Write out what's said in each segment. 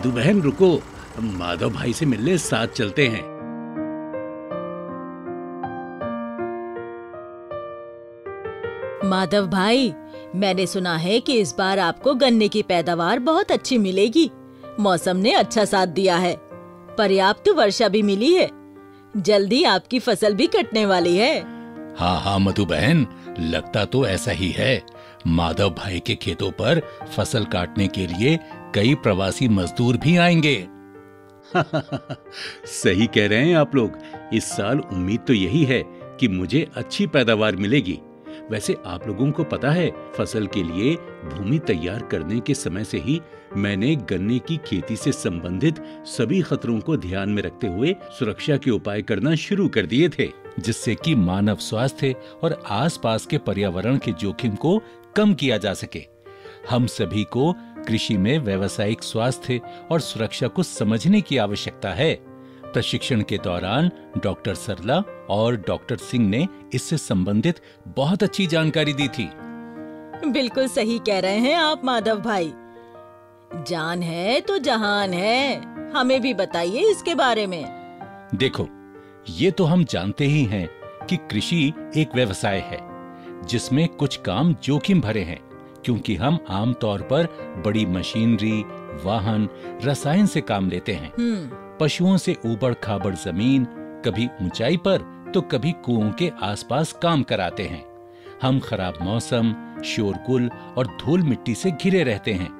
मधु बहन रुको, माधव भाई से मिलने साथ चलते हैं। माधव भाई, मैंने सुना है कि इस बार आपको गन्ने की पैदावार बहुत अच्छी मिलेगी। मौसम ने अच्छा साथ दिया है, पर्याप्त वर्षा भी मिली है। जल्दी आपकी फसल भी कटने वाली है। हाँ मधु बहन, लगता तो ऐसा ही है। माधव भाई के खेतों पर फसल काटने के लिए कई प्रवासी मजदूर भी आएंगे। सही कह रहे हैं आप लोग। इस साल उम्मीद तो यही है कि मुझे अच्छी पैदावार मिलेगी। वैसे आप लोगों को पता है, फसल के लिए भूमि तैयार करने के समय से ही मैंने गन्ने की खेती से संबंधित सभी खतरों को ध्यान में रखते हुए सुरक्षा के उपाय करना शुरू कर दिए थे, जिससे कि मानव स्वास्थ्य और आसपास के पर्यावरण के जोखिम को कम किया जा सके। हम सभी को कृषि में व्यावसायिक स्वास्थ्य और सुरक्षा को समझने की आवश्यकता है। प्रशिक्षण के दौरान डॉक्टर सरला और डॉक्टर सिंह ने इससे संबंधित बहुत अच्छी जानकारी दी थी। बिल्कुल सही कह रहे हैं आप माधव भाई। जान है तो जहान है। हमें भी बताइए इसके बारे में। देखो, ये तो हम जानते ही हैं कि कृषि एक व्यवसाय है जिसमें कुछ काम जोखिम भरे हैं, क्योंकि हम आमतौर पर बड़ी मशीनरी, वाहन, रसायन से काम लेते हैं। पशुओं से ऊबड़ खाबड़ जमीन, कभी ऊंचाई पर तो कभी कुओं के आसपास काम कराते हैं। हम खराब मौसम, शोरगुल और धूल मिट्टी से घिरे रहते हैं।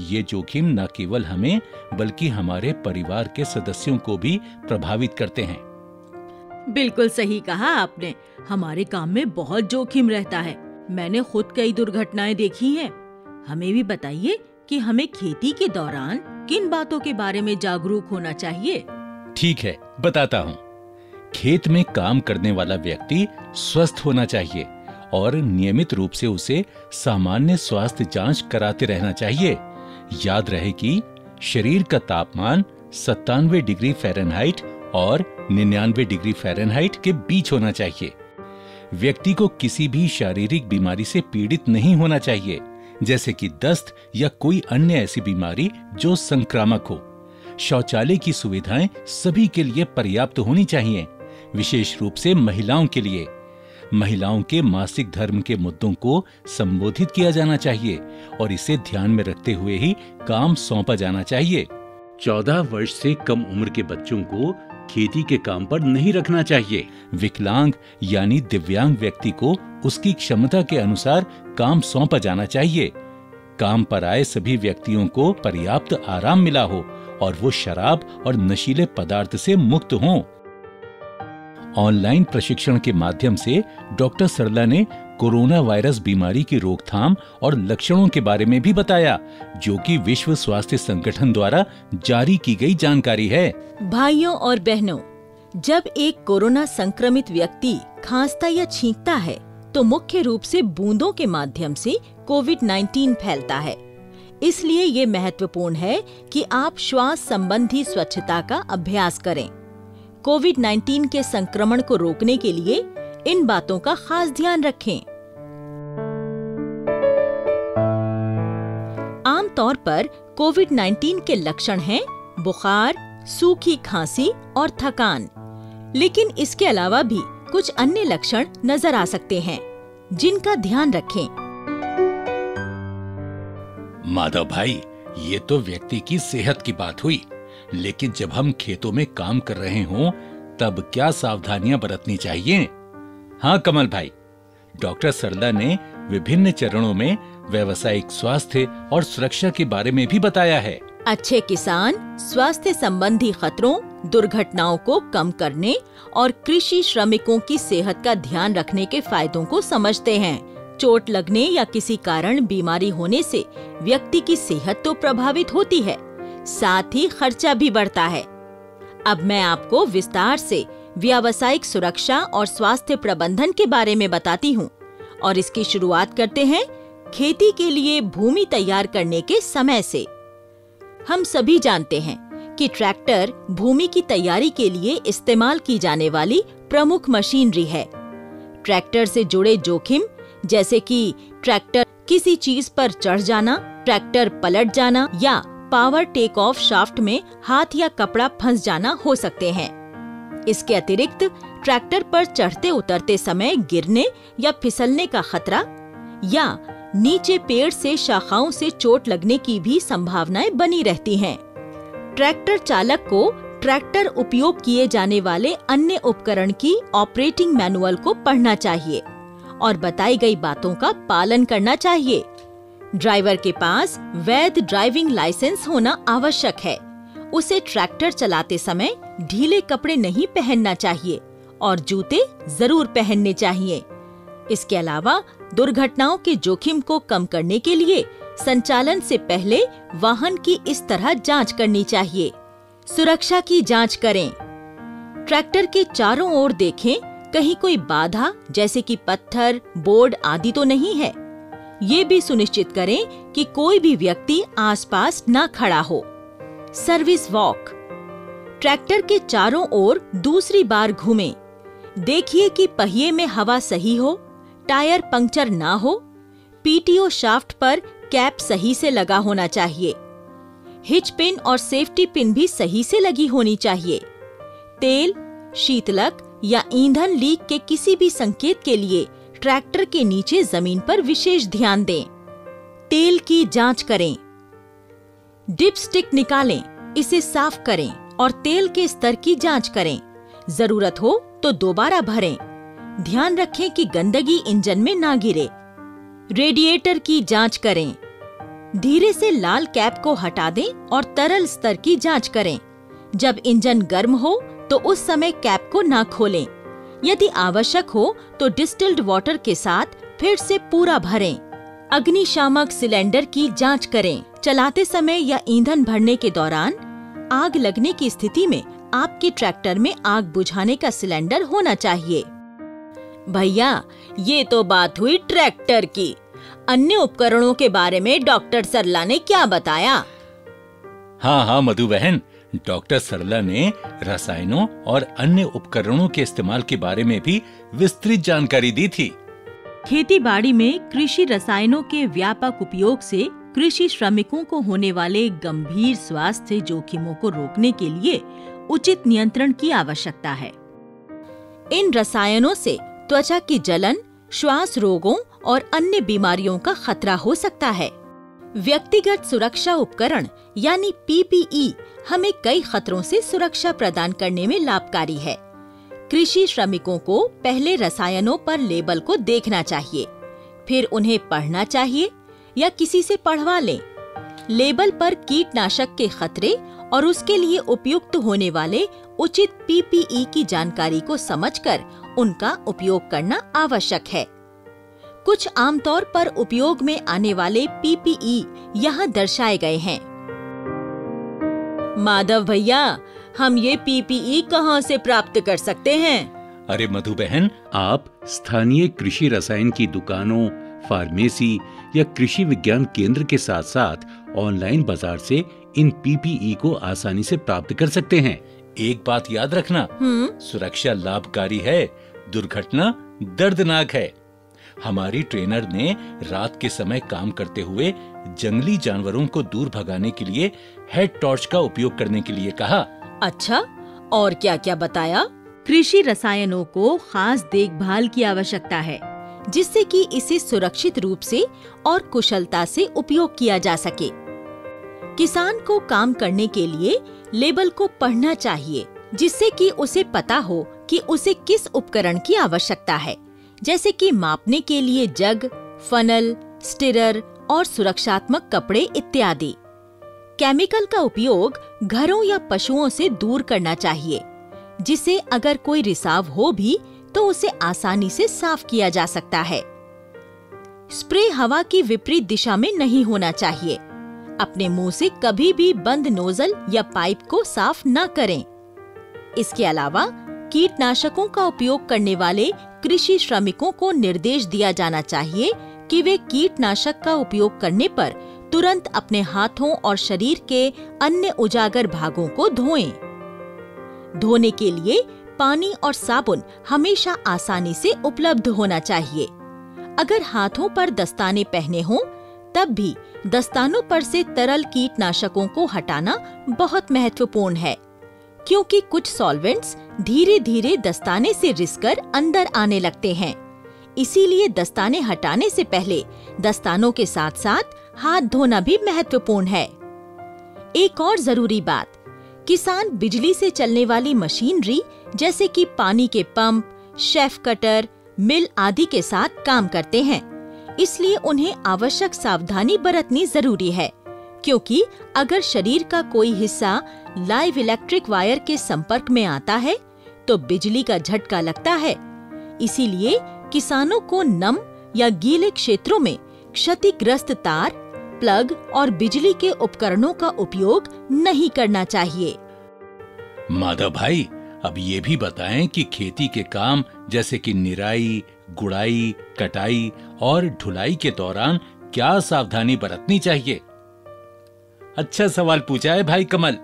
ये जोखिम न केवल हमें बल्कि हमारे परिवार के सदस्यों को भी प्रभावित करते हैं। बिल्कुल सही कहा आपने। हमारे काम में बहुत जोखिम रहता है। मैंने खुद कई दुर्घटनाएं देखी हैं। हमें भी बताइए कि हमें खेती के दौरान किन बातों के बारे में जागरूक होना चाहिए। ठीक है, बताता हूँ। खेत में काम करने वाला व्यक्ति स्वस्थ होना चाहिए और नियमित रूप से उसे सामान्य स्वास्थ्य जांच कराते रहना चाहिए। याद रहे कि शरीर का तापमान 97 डिग्री फ़ारेनहाइट और 99 डिग्री फ़ारेनहाइट के बीच होना चाहिए। व्यक्ति को किसी भी शारीरिक बीमारी से पीड़ित नहीं होना चाहिए, जैसे कि दस्त या कोई अन्य ऐसी बीमारी जो संक्रामक हो। शौचालय की सुविधाएं सभी के लिए पर्याप्त होनी चाहिए, विशेष रूप से महिलाओं के लिए। महिलाओं के मासिक धर्म के मुद्दों को संबोधित किया जाना चाहिए और इसे ध्यान में रखते हुए ही काम सौंपा जाना चाहिए। 14 वर्ष से कम उम्र के बच्चों को खेती के काम पर नहीं रखना चाहिए। विकलांग यानी दिव्यांग व्यक्ति को उसकी क्षमता के अनुसार काम सौंपा जाना चाहिए। काम पर आए सभी व्यक्तियों को पर्याप्त आराम मिला हो और वो शराब और नशीले पदार्थ से मुक्त हों। ऑनलाइन प्रशिक्षण के माध्यम से डॉक्टर सरला ने कोरोना वायरस बीमारी की रोकथाम और लक्षणों के बारे में भी बताया, जो कि विश्व स्वास्थ्य संगठन द्वारा जारी की गई जानकारी है। भाइयों और बहनों, जब एक कोरोना संक्रमित व्यक्ति खांसता या छींकता है तो मुख्य रूप से बूंदों के माध्यम से कोविड-19 फैलता है। इसलिए ये महत्वपूर्ण है कि आप श्वास संबंधी स्वच्छता का अभ्यास करें। कोविड-19 के संक्रमण को रोकने के लिए इन बातों का खास ध्यान रखें। आमतौर पर कोविड-19 के लक्षण हैं बुखार, सूखी खांसी और थकान, लेकिन इसके अलावा भी कुछ अन्य लक्षण नजर आ सकते हैं, जिनका ध्यान रखें। माधव भाई, ये तो व्यक्ति की सेहत की बात हुई, लेकिन जब हम खेतों में काम कर रहे हों तब क्या सावधानियां बरतनी चाहिए? हाँ कमल भाई, डॉक्टर सरला ने विभिन्न चरणों में व्यावसायिक स्वास्थ्य और सुरक्षा के बारे में भी बताया है। अच्छे किसान स्वास्थ्य संबंधी खतरों, दुर्घटनाओं को कम करने और कृषि श्रमिकों की सेहत का ध्यान रखने के फायदों को समझते हैं। चोट लगने या किसी कारण बीमारी होने से व्यक्ति की सेहत तो प्रभावित होती है, साथ ही खर्चा भी बढ़ता है। अब मैं आपको विस्तार से व्यावसायिक सुरक्षा और स्वास्थ्य प्रबंधन के बारे में बताती हूँ और इसकी शुरुआत करते हैं खेती के लिए भूमि तैयार करने के समय से। हम सभी जानते हैं कि ट्रैक्टर भूमि की तैयारी के लिए इस्तेमाल की जाने वाली प्रमुख मशीनरी है। ट्रैक्टर से जुड़े जोखिम, जैसे कि ट्रैक्टर किसी चीज पर चढ़ जाना, ट्रैक्टर पलट जाना या पावर टेक ऑफ शाफ्ट में हाथ या कपड़ा फंस जाना हो सकते हैं। इसके अतिरिक्त ट्रैक्टर पर चढ़ते उतरते समय गिरने या फिसलने का खतरा या नीचे पेड़ से शाखाओं से चोट लगने की भी संभावनाएं बनी रहती हैं। ट्रैक्टर चालक को ट्रैक्टर उपयोग किए जाने वाले अन्य उपकरण की ऑपरेटिंग मैनुअल को पढ़ना चाहिए और बताई गई बातों का पालन करना चाहिए। ड्राइवर के पास वैध ड्राइविंग लाइसेंस होना आवश्यक है। उसे ट्रैक्टर चलाते समय ढीले कपड़े नहीं पहनना चाहिए और जूते जरूर पहनने चाहिए। इसके अलावा दुर्घटनाओं के जोखिम को कम करने के लिए संचालन से पहले वाहन की इस तरह जांच करनी चाहिए। सुरक्षा की जांच करें। ट्रैक्टर के चारों ओर देखें, कहीं कोई बाधा जैसे कि पत्थर, बोर्ड आदि तो नहीं है। ये भी सुनिश्चित करें कि कोई भी व्यक्ति आसपास न खड़ा हो। Service walk. ट्रैक्टर के चारों ओर दूसरी बार घूमें। देखिए कि पहिए में हवा सही हो, टायर पंक्चर ना हो, पीटीओ शाफ्ट पर कैप सही से लगा होना चाहिए। हिच पिन और सेफ्टी पिन भी सही से लगी होनी चाहिए। तेल, शीतलक या ईंधन लीक के किसी भी संकेत के लिए ट्रैक्टर के नीचे जमीन पर विशेष ध्यान दें। तेल की जांच करें। डिप स्टिक निकालें, इसे साफ करें और तेल के स्तर की जांच करें। जरूरत हो तो दोबारा भरें। ध्यान रखें कि गंदगी इंजन में ना गिरे। रेडिएटर की जांच करें। धीरे से लाल कैप को हटा दें और तरल स्तर की जांच करें। जब इंजन गर्म हो तो उस समय कैप को ना खोलें। यदि आवश्यक हो तो डिस्टिल्ड वाटर के साथ फिर से पूरा भरें। अग्निशामक सिलेंडर की जांच करें। चलाते समय या ईंधन भरने के दौरान आग लगने की स्थिति में आपके ट्रैक्टर में आग बुझाने का सिलेंडर होना चाहिए। भैया, ये तो बात हुई ट्रैक्टर की। अन्य उपकरणों के बारे में डॉक्टर सरला ने क्या बताया? हाँ मधु बहन, डॉक्टर सरला ने रसायनों और अन्य उपकरणों के इस्तेमाल के बारे में भी विस्तृत जानकारी दी थी। खेती बाड़ी में कृषि रसायनों के व्यापक उपयोग से कृषि श्रमिकों को होने वाले गंभीर स्वास्थ्य जोखिमों को रोकने के लिए उचित नियंत्रण की आवश्यकता है। इन रसायनों से त्वचा की जलन, श्वास रोगों और अन्य बीमारियों का खतरा हो सकता है। व्यक्तिगत सुरक्षा उपकरण यानी पीपीई हमें कई खतरों से सुरक्षा प्रदान करने में लाभकारी है। कृषि श्रमिकों को पहले रसायनों पर लेबल को देखना चाहिए, फिर उन्हें पढ़ना चाहिए या किसी से पढ़वा लें। लेबल पर कीटनाशक के खतरे और उसके लिए उपयुक्त होने वाले उचित पीपीई की जानकारी को समझकर उनका उपयोग करना आवश्यक है। कुछ आमतौर पर उपयोग में आने वाले पीपीई यहाँ दर्शाए गए हैं। माधव भैया, हम ये पीपीई कहाँ से प्राप्त कर सकते हैं? अरे मधु बहन, आप स्थानीय कृषि रसायन की दुकानों, फार्मेसी या कृषि विज्ञान केंद्र के साथ साथ ऑनलाइन बाजार से इन पीपीई को आसानी से प्राप्त कर सकते हैं। एक बात याद रखना, सुरक्षा लाभकारी है, दुर्घटना दर्दनाक है। हमारी ट्रेनर ने रात के समय काम करते हुए जंगली जानवरों को दूर भगाने के लिए हेड टॉर्च का उपयोग करने के लिए कहा। अच्छा, और क्या क्या बताया? कृषि रसायनों को खास देखभाल की आवश्यकता है, जिससे कि इसे सुरक्षित रूप से और कुशलता से उपयोग किया जा सके। किसान को काम करने के लिए लेबल को पढ़ना चाहिए, जिससे कि उसे पता हो कि उसे किस उपकरण की आवश्यकता है, जैसे कि मापने के लिए जग, फनल, स्टिरर और सुरक्षात्मक कपड़े इत्यादि। केमिकल का उपयोग घरों या पशुओं से दूर करना चाहिए, जिसे अगर कोई रिसाव हो भी तो उसे आसानी से साफ किया जा सकता है। स्प्रे हवा की विपरीत दिशा में नहीं होना चाहिए। अपने मुंह से कभी भी बंद नोजल या पाइप को साफ न करें। इसके अलावा कीटनाशकों का उपयोग करने वाले कृषि श्रमिकों को निर्देश दिया जाना चाहिए कि वे कीटनाशक का उपयोग करने पर तुरंत अपने हाथों और शरीर के अन्य उजागर भागों को धोएं। धोने के लिए पानी और साबुन हमेशा आसानी से उपलब्ध होना चाहिए। अगर हाथों पर दस्ताने पहने हों, तब तब भी दस्तानों पर से तरल कीटनाशकों को हटाना बहुत महत्वपूर्ण है, क्योंकि कुछ सॉल्वेंट्स धीरे धीरे दस्ताने से रिसकर अंदर आने लगते हैं। इसीलिए दस्ताने हटाने से पहले दस्तानों के साथ साथ हाथ धोना भी महत्वपूर्ण है। एक और जरूरी बात, किसान बिजली से चलने वाली मशीनरी जैसे कि पानी के पंप, शेफ कटर, मिल आदि के साथ काम करते हैं, इसलिए उन्हें आवश्यक सावधानी बरतनी जरूरी है, क्योंकि अगर शरीर का कोई हिस्सा लाइव इलेक्ट्रिक वायर के संपर्क में आता है तो बिजली का झटका लगता है। इसीलिए किसानों को नम या गीले क्षेत्रों में क्षतिग्रस्त तार, प्लग और बिजली के उपकरणों का उपयोग नहीं करना चाहिए। माधव भाई, अब ये भी बताएं कि खेती के काम जैसे कि निराई, गुड़ाई, कटाई और ढुलाई के दौरान क्या सावधानी बरतनी चाहिए? अच्छा सवाल पूछा है भाई कमल।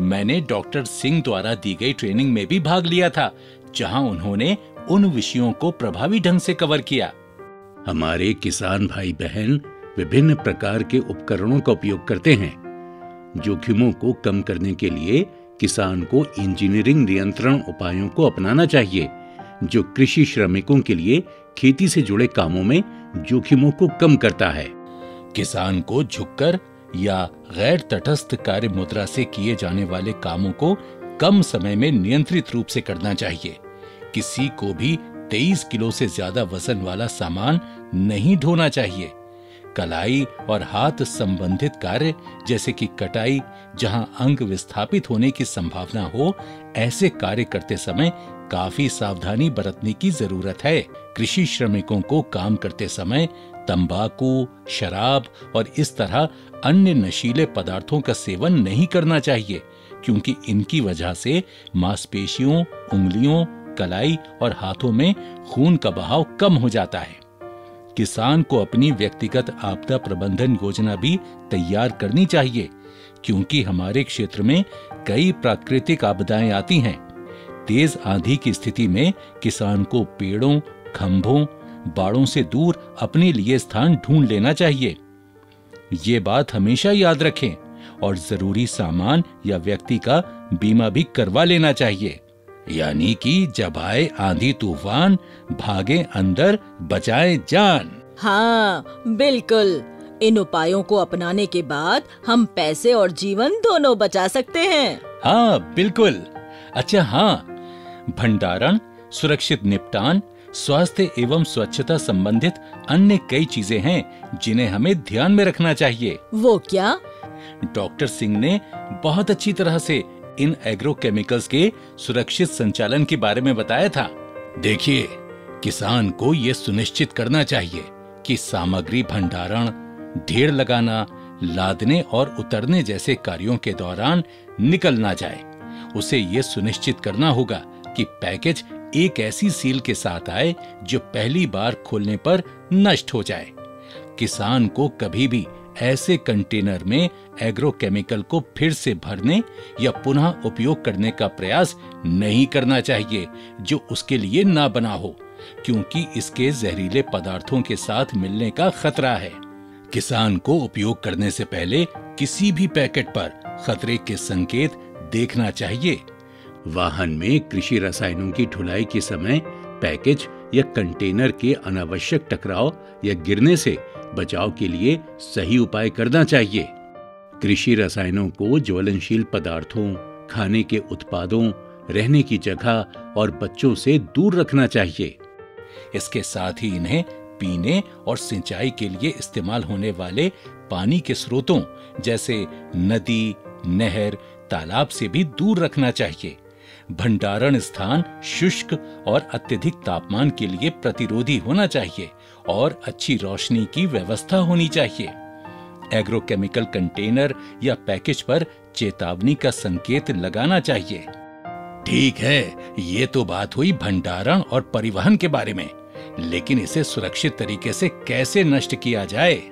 मैंने डॉक्टर सिंह द्वारा दी गई ट्रेनिंग में भी भाग लिया था, जहां उन्होंने उन विषयों को प्रभावी ढंग से कवर किया। हमारे किसान भाई बहन विभिन्न प्रकार के उपकरणों का उपयोग करते हैं। जोखिमों को कम करने के लिए किसान को इंजीनियरिंग नियंत्रण उपायों को अपनाना चाहिए, जो कृषि श्रमिकों के लिए खेती से जुड़े कामों में जोखिमों को कम करता है। किसान को झुककर या गैर तटस्थ कार्य मुद्रा से किए जाने वाले कामों को कम समय में नियंत्रित रूप से करना चाहिए। किसी को भी 23 किलो से ज्यादा वजन वाला सामान नहीं ढोना चाहिए। कलाई और हाथ संबंधित कार्य जैसे कि कटाई, जहां अंग विस्थापित होने की संभावना हो, ऐसे कार्य करते समय काफी सावधानी बरतने की जरूरत है। कृषि श्रमिकों को काम करते समय तंबाकू, शराब और इस तरह अन्य नशीले पदार्थों का सेवन नहीं करना चाहिए, क्योंकि इनकी वजह से मांसपेशियों, उंगलियों, कलाई और हाथों में खून का बहाव कम हो जाता है। किसान को अपनी व्यक्तिगत आपदा प्रबंधन योजना भी तैयार करनी चाहिए, क्योंकि हमारे क्षेत्र में कई प्राकृतिक आपदाएं आती हैं। तेज आंधी की स्थिति में किसान को पेड़ों, खंभों, बाड़ों से दूर अपने लिए स्थान ढूंढ लेना चाहिए। ये बात हमेशा याद रखें और जरूरी सामान या व्यक्ति का बीमा भी करवा लेना चाहिए। यानी कि जब आए आंधी तूफान, भागे अंदर, बचाए जान। हाँ, बिल्कुल। इन उपायों को अपनाने के बाद हम पैसे और जीवन दोनों बचा सकते हैं। हाँ, बिल्कुल। अच्छा हाँ, भंडारण, सुरक्षित निपटान, स्वास्थ्य एवं स्वच्छता संबंधित अन्य कई चीजें हैं जिन्हें हमें ध्यान में रखना चाहिए। वो क्या? डॉक्टर सिंह ने बहुत अच्छी तरह से इन एग्रोकेमिकल्स के सुरक्षित संचालन के बारे में बताया था। देखिए, किसान को ये सुनिश्चित करना चाहिए कि सामग्री भंडारण, ढेर लगाना, लादने और उतरने जैसे कार्यों के दौरान निकल ना जाए। उसे ये सुनिश्चित करना होगा कि पैकेज एक ऐसी सील के साथ आए जो पहली बार खोलने पर नष्ट हो जाए। किसान को कभी भी ऐसे कंटेनर में एग्रोकेमिकल को फिर से भरने या पुनः उपयोग करने का प्रयास नहीं करना चाहिए जो उसके लिए ना बना हो, क्योंकि इसके जहरीले पदार्थों के साथ मिलने का खतरा है। किसान को उपयोग करने से पहले किसी भी पैकेट पर खतरे के संकेत देखना चाहिए। वाहन में कृषि रसायनों की ढुलाई के समय पैकेज या कंटेनर के अनावश्यक टकराव या गिरने से बचाव के लिए सही उपाय करना चाहिए। कृषि रसायनों को ज्वलनशील पदार्थों, खाने के उत्पादों, रहने की जगह और बच्चों से दूर रखना चाहिए। इसके साथ ही इन्हें पीने और सिंचाई के लिए इस्तेमाल होने वाले पानी के स्रोतों जैसे नदी, नहर, तालाब से भी दूर रखना चाहिए। भंडारण स्थान शुष्क और अत्यधिक तापमान के लिए प्रतिरोधी होना चाहिए और अच्छी रोशनी की व्यवस्था होनी चाहिए। एग्रोकेमिकल कंटेनर या पैकेज पर चेतावनी का संकेत लगाना चाहिए। ठीक है, ये तो बात हुई भंडारण और परिवहन के बारे में, लेकिन इसे सुरक्षित तरीके से कैसे नष्ट किया जाए?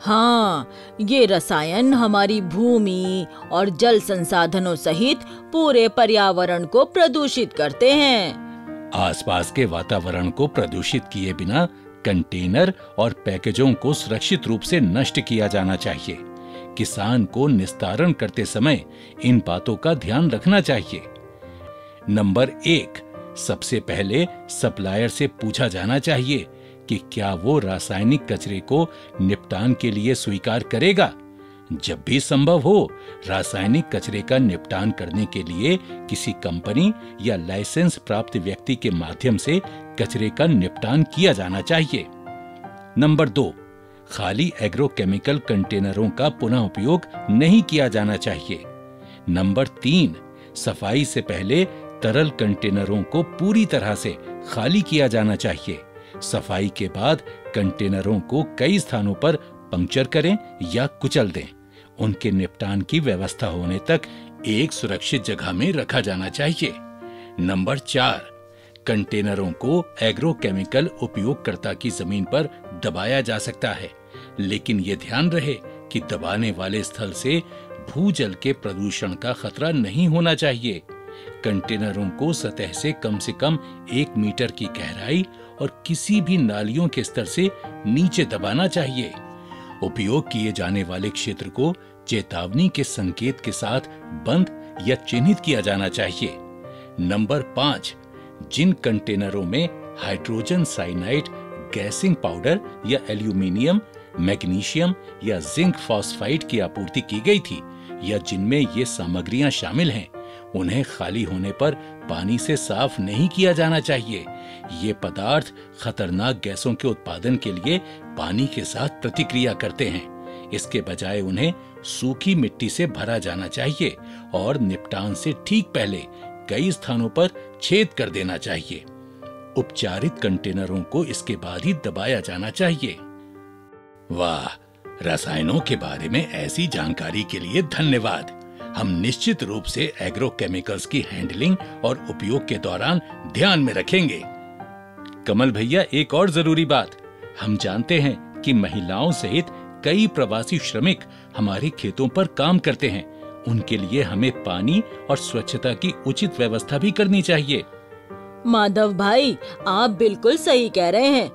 हाँ, ये रसायन हमारी भूमि और जल संसाधनों सहित पूरे पर्यावरण को प्रदूषित करते हैं। आसपास के वातावरण को प्रदूषित किए बिना कंटेनर और पैकेजों को सुरक्षित रूप से नष्ट किया जाना चाहिए। किसान को निस्तारण करते समय इन बातों का ध्यान रखना चाहिए। नंबर 1, सबसे पहले सप्लायर से पूछा जाना चाहिए कि क्या वो रासायनिक कचरे को निपटान के लिए स्वीकार करेगा। जब भी संभव हो, रासायनिक कचरे का निपटान करने के लिए किसी कंपनी या लाइसेंस प्राप्त व्यक्ति के माध्यम से कचरे का निपटान किया जाना चाहिए। नंबर 2, खाली एग्रोकेमिकल कंटेनरों का पुनः उपयोग नहीं किया जाना चाहिए। नंबर 3, सफाई से पहले तरल कंटेनरों को पूरी तरह से खाली किया जाना चाहिए। सफाई के बाद कंटेनरों को कई स्थानों पर पंक्चर करें या कुचल दें। उनके निपटान की व्यवस्था होने तक एक सुरक्षित जगह में रखा जाना चाहिए। नंबर 4, कंटेनरों को एग्रोकेमिकल उपयोगकर्ता की जमीन पर दबाया जा सकता है, लेकिन यह ध्यान रहे कि दबाने वाले स्थल से भूजल के प्रदूषण का खतरा नहीं होना चाहिए। कंटेनरों को सतह से कम 1 मीटर की गहराई और किसी भी नालियों के स्तर से नीचे दबाना चाहिए। उपयोग किए जाने वाले क्षेत्र को चेतावनी के संकेत के साथ बंद या चिन्हित किया जाना चाहिए। नंबर 5, जिन कंटेनरों में हाइड्रोजन साइनाइड गैसिंग पाउडर या एल्यूमीनियम, मैग्नीशियम या जिंक फॉस्फाइड की आपूर्ति की गई थी या जिनमें ये सामग्रियां शामिल हैं, उन्हें खाली होने पर पानी से साफ नहीं किया जाना चाहिए। ये पदार्थ खतरनाक गैसों के उत्पादन के लिए पानी के साथ प्रतिक्रिया करते हैं। इसके बजाय उन्हें सूखी मिट्टी से भरा जाना चाहिए और निपटान से ठीक पहले कई स्थानों पर छेद कर देना चाहिए। उपचारित कंटेनरों को इसके बाद ही दबाया जाना चाहिए। वाह, रसायनों के बारे में ऐसी जानकारी के लिए धन्यवाद। हम निश्चित रूप से एग्रोकेमिकल्स की हैंडलिंग और उपयोग के दौरान ध्यान में रखेंगे। कमल भैया, एक और जरूरी बात, हम जानते हैं कि महिलाओं सहित कई प्रवासी श्रमिक हमारे खेतों पर काम करते हैं। उनके लिए हमें पानी और स्वच्छता की उचित व्यवस्था भी करनी चाहिए। माधव भाई, आप बिल्कुल सही कह रहे हैं।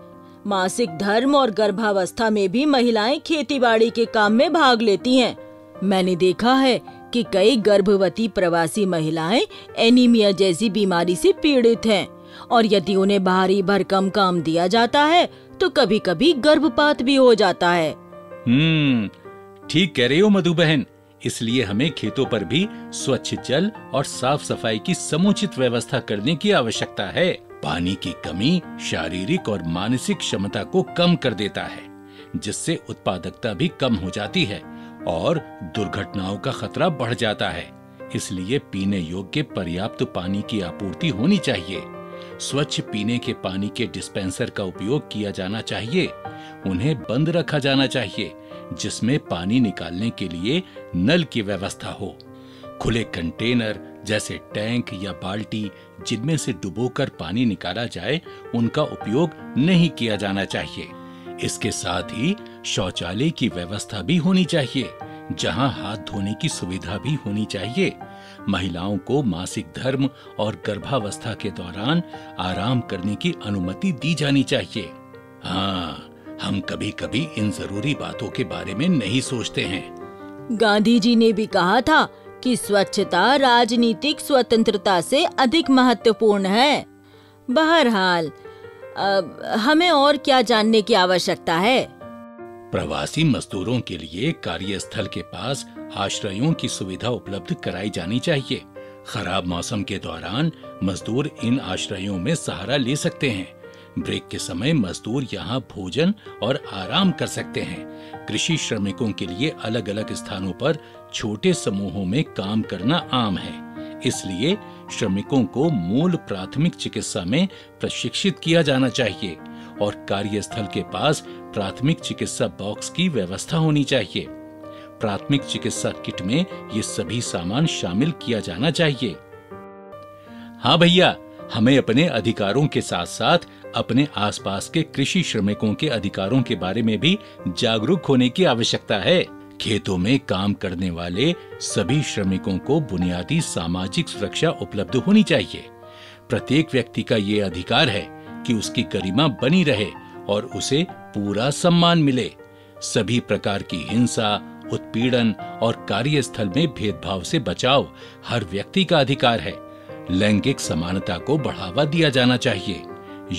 मासिक धर्म और गर्भावस्था में भी महिलाएं खेतीबाड़ी के काम में भाग लेती हैं। मैंने देखा है कि कई गर्भवती प्रवासी महिलाएं एनीमिया जैसी बीमारी से पीड़ित हैं और यदि उन्हें भारी भरकम काम दिया जाता है तो कभी-कभी गर्भपात भी हो जाता है। ठीक कह रही हो मधु बहन। इसलिए हमें खेतों पर भी स्वच्छ जल और साफ सफाई की समुचित व्यवस्था करने की आवश्यकता है। पानी की कमी शारीरिक और मानसिक क्षमता को कम कर देता है, जिससे उत्पादकता भी कम हो जाती है और दुर्घटनाओं का खतरा बढ़ जाता है। इसलिए पीने योग्य पर्याप्त पानी की आपूर्ति होनी चाहिए। स्वच्छ पीने के पानी के डिस्पेंसर का उपयोग किया जाना चाहिए। उन्हें बंद रखा जाना चाहिए, जिसमें पानी निकालने के लिए नल की व्यवस्था हो। खुले कंटेनर जैसे टैंक या बाल्टी जिनमें से डुबोकर पानी निकाला जाए, उनका उपयोग नहीं किया जाना चाहिए। इसके साथ ही शौचालय की व्यवस्था भी होनी चाहिए, जहां हाथ धोने की सुविधा भी होनी चाहिए। महिलाओं को मासिक धर्म और गर्भावस्था के दौरान आराम करने की अनुमति दी जानी चाहिए। हाँ, हम कभी-कभी इन जरूरी बातों के बारे में नहीं सोचते हैं। गांधी जी ने भी कहा था कि स्वच्छता राजनीतिक स्वतंत्रता से अधिक महत्वपूर्ण है। बहरहाल, हमें और क्या जानने की आवश्यकता है? प्रवासी मजदूरों के लिए कार्यस्थल के पास आश्रयों की सुविधा उपलब्ध कराई जानी चाहिए। खराब मौसम के दौरान मजदूर इन आश्रयों में सहारा ले सकते हैं। ब्रेक के समय मजदूर यहाँ भोजन और आराम कर सकते हैं। कृषि श्रमिकों के लिए अलग अलग स्थानों पर छोटे समूहों में काम करना आम है। इसलिए श्रमिकों को मूल प्राथमिक चिकित्सा में प्रशिक्षित किया जाना चाहिए और कार्यस्थल के पास प्राथमिक चिकित्सा बॉक्स की व्यवस्था होनी चाहिए। प्राथमिक चिकित्सा किट में ये सभी सामान शामिल किया जाना चाहिए। हाँ भैया, हमें अपने अधिकारों के साथ साथ अपने आसपास के कृषि श्रमिकों के अधिकारों के बारे में भी जागरूक होने की आवश्यकता है। खेतों में काम करने वाले सभी श्रमिकों को बुनियादी सामाजिक सुरक्षा उपलब्ध होनी चाहिए। प्रत्येक व्यक्ति का ये अधिकार है कि उसकी गरिमा बनी रहे और उसे पूरा सम्मान मिले। सभी प्रकार की हिंसा, उत्पीड़न और कार्यस्थल में भेदभाव से बचाव हर व्यक्ति का अधिकार है। लैंगिक समानता को बढ़ावा दिया जाना चाहिए।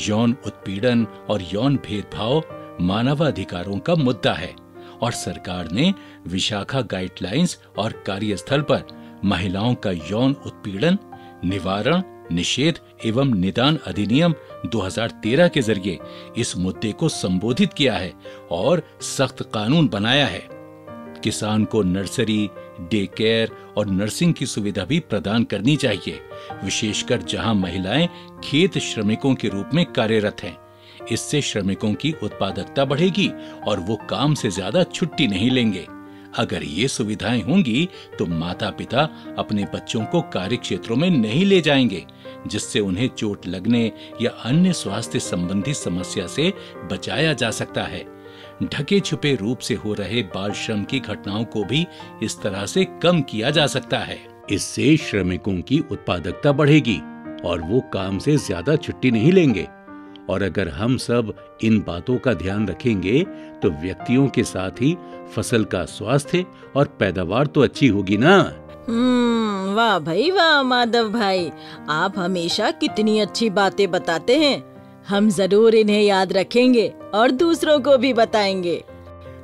यौन उत्पीड़न और यौन भेदभाव मानवाधिकारों का मुद्दा है और सरकार ने विशाखा गाइडलाइंस और कार्यस्थल पर महिलाओं का यौन उत्पीड़न निवारण, निषेध एवं निदान अधिनियम 2013 के जरिए इस मुद्दे को संबोधित किया है और सख्त कानून बनाया है। किसान को नर्सरी, डे केयर और नर्सिंग की सुविधा भी प्रदान करनी चाहिए, विशेषकर जहां महिलाएं खेत श्रमिकों के रूप में कार्यरत हैं। इससे श्रमिकों की उत्पादकता बढ़ेगी और वो काम से ज्यादा छुट्टी नहीं लेंगे। अगर ये सुविधाएं होंगी तो माता पिता अपने बच्चों को कार्य क्षेत्रों में नहीं ले जाएंगे, जिससे उन्हें चोट लगने या अन्य स्वास्थ्य संबंधी समस्या से बचाया जा सकता है। ढके छुपे रूप से हो रहे बाल श्रम की घटनाओं को भी इस तरह से कम किया जा सकता है। इससे श्रमिकों की उत्पादकता बढ़ेगी और वो काम से ज्यादा छुट्टी नहीं लेंगे। और अगर हम सब इन बातों का ध्यान रखेंगे तो व्यक्तियों के साथ ही फसल का स्वास्थ्य और पैदावार तो अच्छी होगी ना। वाह भाई वाह माधव भाई, आप हमेशा कितनी अच्छी बातें बताते हैं। हम जरूर इन्हें याद रखेंगे और दूसरों को भी बताएंगे।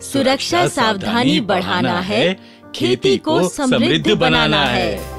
सुरक्षा सावधानी बढ़ाना है, खेती को समृद्ध बनाना है।